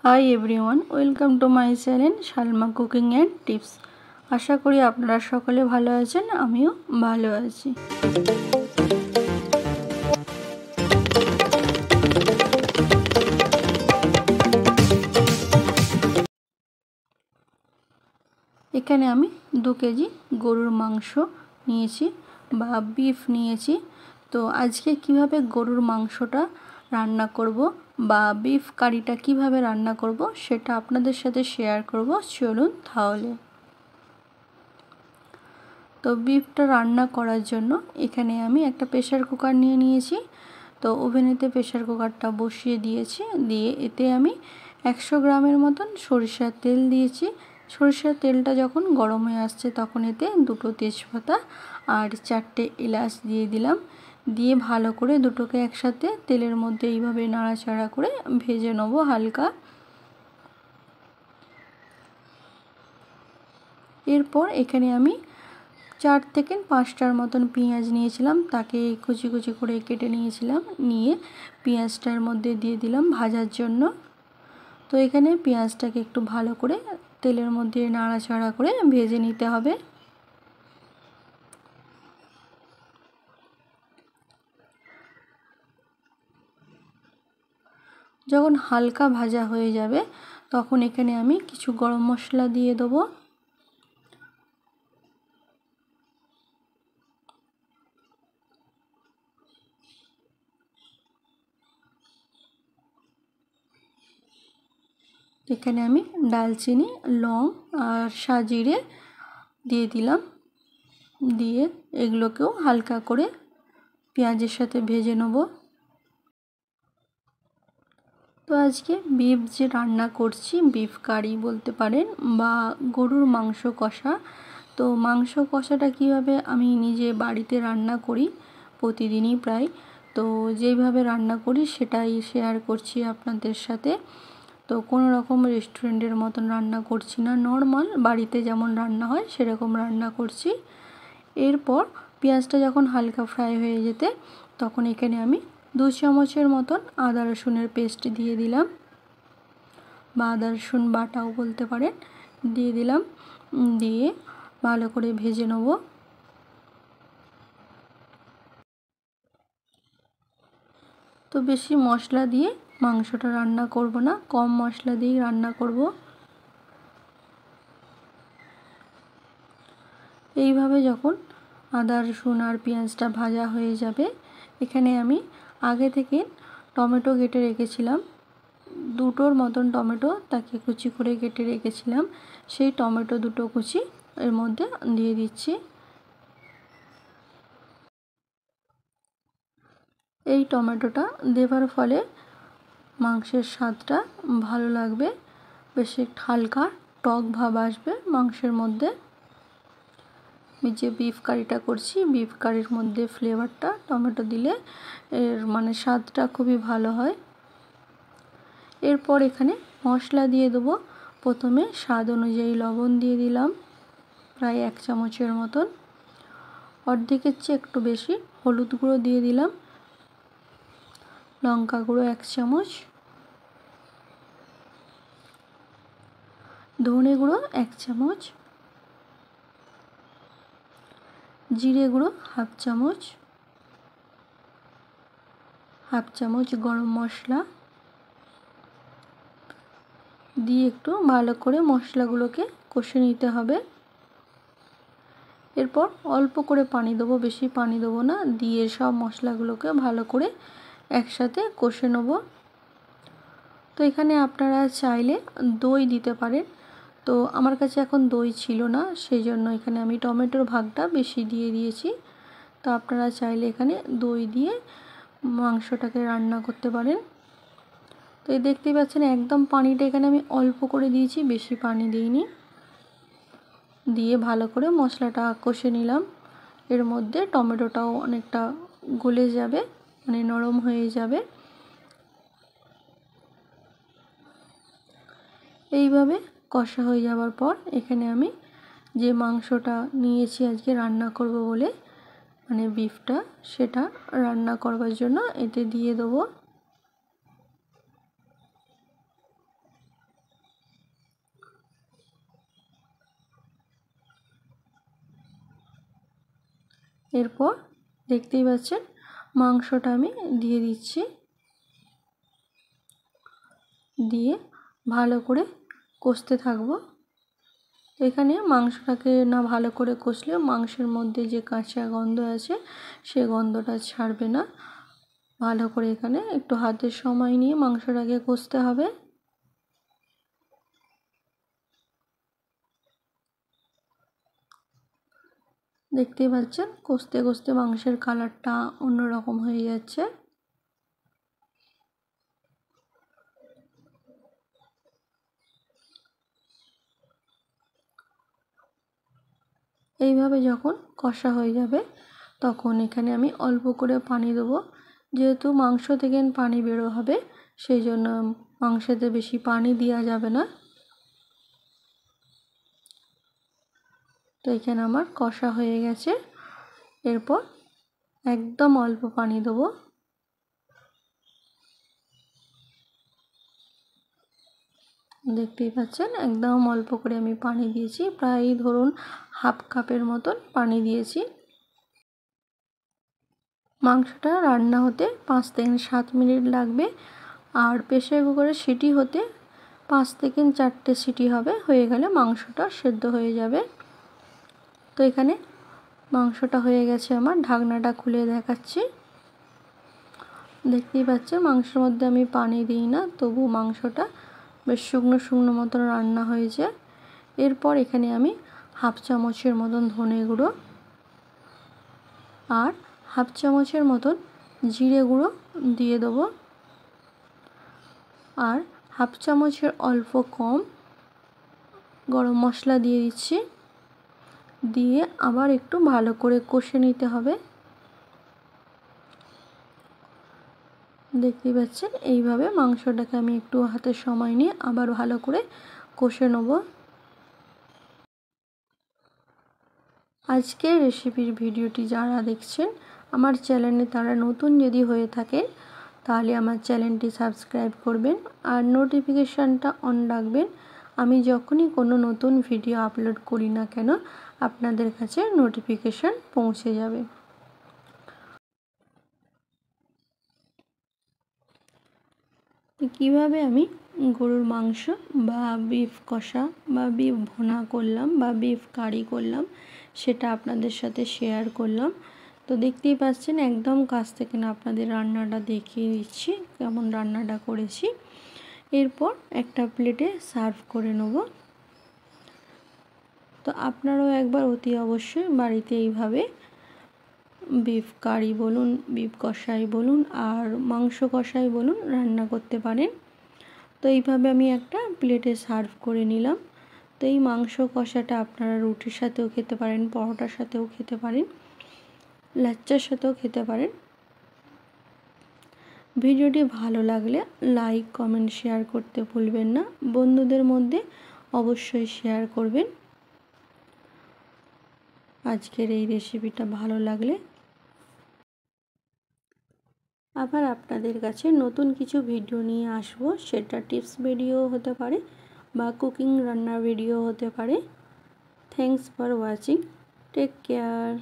High everyone, welcome to my channel Salma cooking and tips. আশা করি আপনারা সকলে ভালো আছেন, আমিও ভালো আছি। এখানে আমি 2 কেজি গরুর মাংস নিয়েছি বা বিফ নিয়েছি। তো আজকে কিভাবে গরুর মাংসটা রান্না করব বা বিফ কারিটা কিভাবে রান্না করব সেটা আপনাদের সাথে শেয়ার করব। চলুন তাহলে। তো বিফটা রান্না করার জন্য এখানে আমি একটা প্রেসার কুকার নিয়ে নিয়েছি। তো ওভেনেতে প্রেসার কুকারটা বসিয়ে দিয়েছি, দিয়ে এতে আমি 100 গ্রামের মতন সরিষার তেল দিয়েছি। সরিষার তেলটা যখন গরম হয়ে আসছে তখন এতে 2টো তেজপাতা আর 4টে এলাচ দিয়ে দিলাম। দিয়ে ভালো করে দুটোকে একসাথে তেলের মধ্যে এইভাবে নাড়াচাড়া করে ভেজে নেব হালকা। এরপর এখানে আমি 4 থেকে 5টার মতন পেঁয়াজ নিয়েছিলাম, তাকে কুচি কুচি করে কেটে নিয়েছিলাম। নিয়ে পেঁয়াজটার মধ্যে দিয়ে দিলাম ভাজার জন্য। তো এখানে পেঁয়াজটাকে একটু ভালো করে তেলের মধ্যে নাড়াচাড়া করে ভেজে নিতে হবে। যখন হালকা ভাজা হয়ে যাবে তখন এখানে আমি কিছু গরম মশলা দিয়ে দেবো। এখানে আমি দালচিনি, লং আর সাজিরে দিয়ে দিলাম। দিয়ে এগুলোকেও হালকা করে পেঁয়াজের সাথে ভেজে নেব। তো আজকে বিফ যে রান্না করছি, বিফ কারি বলতে পারেন বা গরুর মাংস কষা। তো মাংস কষাটা কিভাবে আমি নিজে বাড়িতে রান্না করি প্রতিদিনই প্রায়, তো যেইভাবে রান্না করি সেটাই শেয়ার করছি আপনাদের সাথে। তো কোনো রকম রেস্টুরেন্টের মতন রান্না করছি না, নর্মাল বাড়িতে যেমন রান্না হয় সেরকম রান্না করছি। এরপর পেঁয়াজটা যখন হালকা ফ্রাই হয়ে যেতে তখন এখানে আমি 2 চামচের মতন আদা রসুনের পেস্ট দিয়ে দিলাম বা আদা রসুন বাটাও বলতে পারেন, দিয়ে দিলাম। দিয়ে ভালো করে ভেজে নেব। তো বেশি মশলা দিয়ে মাংসটা রান্না করব না, কম মশলা দিয়েই রান্না করব। এইভাবে যখন আদা রসুন আর পেঁয়াজটা ভাজা হয়ে যাবে, এখানে আমি আগে থেকে টমেটো কেটে রেখেছিলাম, 2টোর মতন টমেটো, তাকে কুচি করে কেটে রেখেছিলাম। সেই টমেটো 2টো কুচি এর মধ্যে দিয়ে দিচ্ছি। এই টমেটোটা দেওয়ার ফলে মাংসের স্বাদটা ভালো লাগবে, বেশি হালকা টক ভাব আসবে মাংসের মধ্যে। আমি যে বিফ কারিটা করছি, বিফ কারির মধ্যে ফ্লেভারটা টমেটো দিলে এর মানে স্বাদটা খুবই ভালো হয়। এরপর এখানে মশলা দিয়ে দেবো। প্রথমে স্বাদ অনুযায়ী লবণ দিয়ে দিলাম, প্রায় 1 চামচের মতন। অর্ধেকের চেয়ে একটু বেশি হলুদ গুঁড়ো দিয়ে দিলাম, লঙ্কা গুঁড়ো 1 চামচ, ধনে গুঁড়ো 1 চামচ, জিরে গুঁড়ো হাফ চামচ, হাফ চামচ গরম মশলা দিয়ে একটু ভালো করে মশলাগুলোকে কষে নিতে হবে। এরপর অল্প করে পানি দেবো, বেশি পানি দেবো না, দিয়ে সব মশলাগুলোকে ভালো করে একসাথে কষে নেব। তো এখানে আপনারা চাইলে দই দিতে পারেন, তো আমার কাছে এখন দই ছিল না, সেই জন্য এখানে আমি টমেটোর ভাগটা বেশি দিয়ে দিয়েছি। তো আপনারা চাইলে এখানে দই দিয়ে মাংসটাকে রান্না করতে পারেন। তো এই দেখতেই পাচ্ছেন একদম পানিটা এখানে আমি অল্প করে দিয়েছি, বেশি পানি দিইনি। দিয়ে ভালো করে মশলাটা কষে নিলাম। এর মধ্যে টমেটোটাও অনেকটা গলে যাবে, মানে নরম হয়ে যাবে। এইভাবে কষা হয়ে যাওয়ার পর এখানে আমি যে মাংসটা নিয়েছি আজকে রান্না করব বলে, মানে বিফটা, সেটা রান্না করবার জন্য এতে দিয়ে দেবো। এরপর দেখতেই পাচ্ছেন মাংসটা আমি দিয়ে দিচ্ছি, দিয়ে ভালো করে কষতে থাকবো। তো এখানে মাংসটাকে না ভালো করে কষলে মাংসের মধ্যে যে কাঁচা গন্ধ আছে সে গন্ধটা ছাড়বে না। ভালো করে এখানে একটু হাতের সময় নিয়ে মাংসটাকে কষতে হবে। দেখতেই পাচ্ছেন কষতে কষতে মাংসের কালারটা অন্যরকম হয়ে যাচ্ছে। এইভাবে যখন কষা হয়ে যাবে তখন এখানে আমি অল্প করে পানি দেবো। যেহেতু মাংস থেকে পানি বেরো হবে সেই জন্য মাংসতে বেশি পানি দেওয়া যাবে না। তো এখানে আমার কষা হয়ে গেছে। এরপর একদম অল্প পানি দেবো। দেখতেই পাচ্ছেন একদম অল্প করে আমি পানি দিয়েছি, প্রায় ধরুন হাফ কাপের মতন পানি দিয়েছি। মাংসটা রান্না হতে 5 থেকে 7 মিনিট লাগবে, আর প্রেসার কুকারে সিটি হতে 5 থেকে 4টে সিটি হবে, হয়ে গেলে মাংসটা সেদ্ধ হয়ে যাবে। তো এখানে মাংসটা হয়ে গেছে আমার, ঢাকনাটা খুলে দেখাচ্ছি। দেখতেই পাচ্ছেন মাংসের মধ্যে আমি পানি দিই না, তবু মাংসটা বেশ শুকনো শুকনো মতন রান্না হয়েছে। এরপর এখানে আমি হাফ চামচের মতন ধনে গুঁড়ো আর হাফ চামচের মতন জিরে গুঁড়ো দিয়ে দেবো, আর হাফ চামচের অল্প কম গরম মশলা দিয়ে দিচ্ছি। দিয়ে আবার একটু ভালো করে কষে নিতে হবে। দেখতেই পাচ্ছেন এইভাবে মাংসটাকে আমি একটু হাতের সময় নিয়ে আবার ভালো করে কষে নেব। আজকের রেসিপির ভিডিওটি যারা দেখছেন আমার চ্যানেলে তারা নতুন যদি হয়ে থাকেন তাহলে আমার চ্যানেলটি সাবস্ক্রাইব করবেন আর নোটিফিকেশানটা অন রাখবেন। আমি যখনই কোনো নতুন ভিডিও আপলোড করি না কেন আপনাদের কাছে নোটিফিকেশান পৌঁছে যাবে। কিভাবে আমি গরুর মাংস বা বিফ কষা বা বিফ ভুনা করলাম বা বিফ কারি করলাম সেটা আপনাদের সাথে শেয়ার করলাম। তো দেখতেই পাচ্ছেন একদম কাছ থেকে না আপনাদের রান্নাটা দেখিয়ে দিচ্ছি কেমন রান্নাটা করেছি। এরপর একটা প্লেটে সার্ভ করে নেব। তো আপনারাও একবার অতি অবশ্যই বাড়িতে এইভাবে বিফ কারি বলুন, বিফ কষাই বলুন আর মাংস কষাই বলুন রান্না করতে পারেন। তো এইভাবে আমি একটা প্লেটে সার্ভ করে নিলাম। তো এই মাংস কষাটা আপনারা রুটির সাথেও খেতে পারেন, পরোটার সাথেও খেতে পারেন, লাচ্চার সাথেও খেতে পারেন। ভিডিওটি ভালো লাগলে লাইক কমেন্ট শেয়ার করতে ভুলবেন না, বন্ধুদের মধ্যে অবশ্যই শেয়ার করবেন। আজকের এই রেসিপিটা ভালো লাগলে আবার আপনাদের কাছে নতুন কিছু ভিডিও নিয়ে আসবো, সেটা টিপস ভিডিও হতে পারে বা কুকিং রান্নার ভিডিও হতে পারে। Thanks for watching, take care.